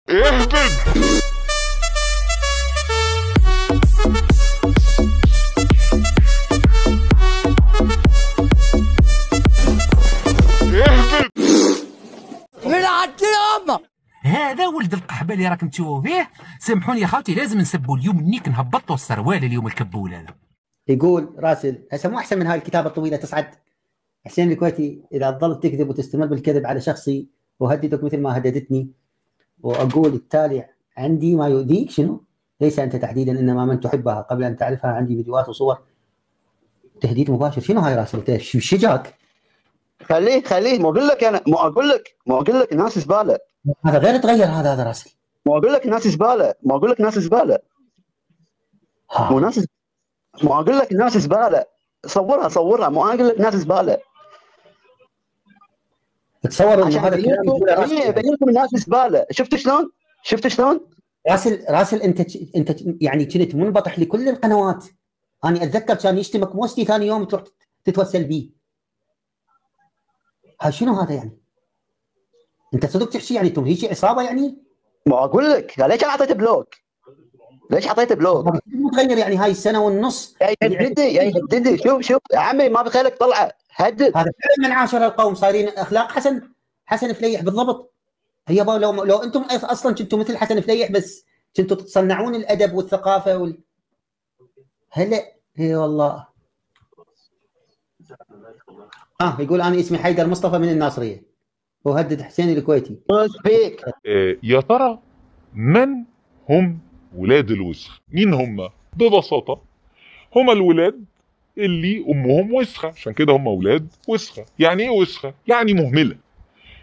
اهبد. من عندي هذا ولد القحبه اللي راكم تشوفوا فيه. سامحوني يا خالتي، لازم نسبوا اليوم نيك نهبطوا السروال اليوم الكبول هذا. يقول راسل هسه مو احسن من هاي الكتابه الطويله تصعد؟ حسين الكويتي اذا ظلت تكذب وتستمر بالكذب على شخصي وهددك مثل ما هددتني واقول التالي عندي ما يؤذيك شنو؟ ليس انت تحديدا انما من تحبها قبل ان تعرفها، عندي فيديوهات وصور. تهديد مباشر. شنو هاي راسل؟ انت شجاك؟ خليه مو اقول لك انا مو اقول لك الناس زباله. هذا غير تغير هذا راسل. مو اقول لك الناس زباله مو اقول لك ناس زباله. مو اقول لك الناس زباله. صورها مو اقول لك ناس زباله. تصور انه هذا الكلام يبين لكم الناس زباله. شفت شلون؟ راسل انت يعني كنت منبطح لكل القنوات. انا اتذكر كان يشتمك موستي ثاني يوم تروح تتوسل بيه. ها شنو هذا يعني؟ انت صدق تحكي يعني انتم هيك عصابه يعني؟ ما اقول لك ليش انا اعطيته بلوك؟ متغير يعني هاي السنه والنص يا يهددني. شوف يا عمي ما بخيلك طلعه هدد. هذا فعلا من عاشر القوم صايرين اخلاق حسن فليح بالضبط. هي لو انتم اصلا كنتم مثل حسن فليح بس كنتوا تصنعون الادب والثقافه هلا اي والله. يقول انا اسمي حيدر مصطفى من الناصريه وهدد حسين الكويتي. فيك يا ترى من هم ولاد الوسخ؟ مين هم؟ ببساطة هم الولاد اللي امهم وسخة، عشان كده هم ولاد وسخة. يعني ايه وسخة؟ يعني مهملة،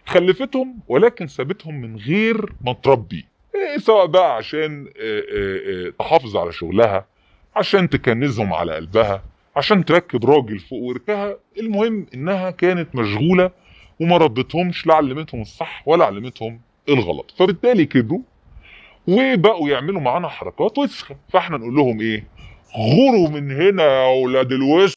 خلفتهم ولكن سابتهم من غير ما تربي. سواء بقى عشان تحافظ على شغلها، عشان تكنزهم على قلبها، عشان تركب راجل فوق وركها. المهم انها كانت مشغولة وما ربتهمش، لا علمتهم الصح ولا علمتهم الغلط، فبالتالي كبروا وبقوا يعملوا معانا حركات وسخة. فاحنا نقول لهم ايه؟ غوروا من هنا يا ولاد الوسخ.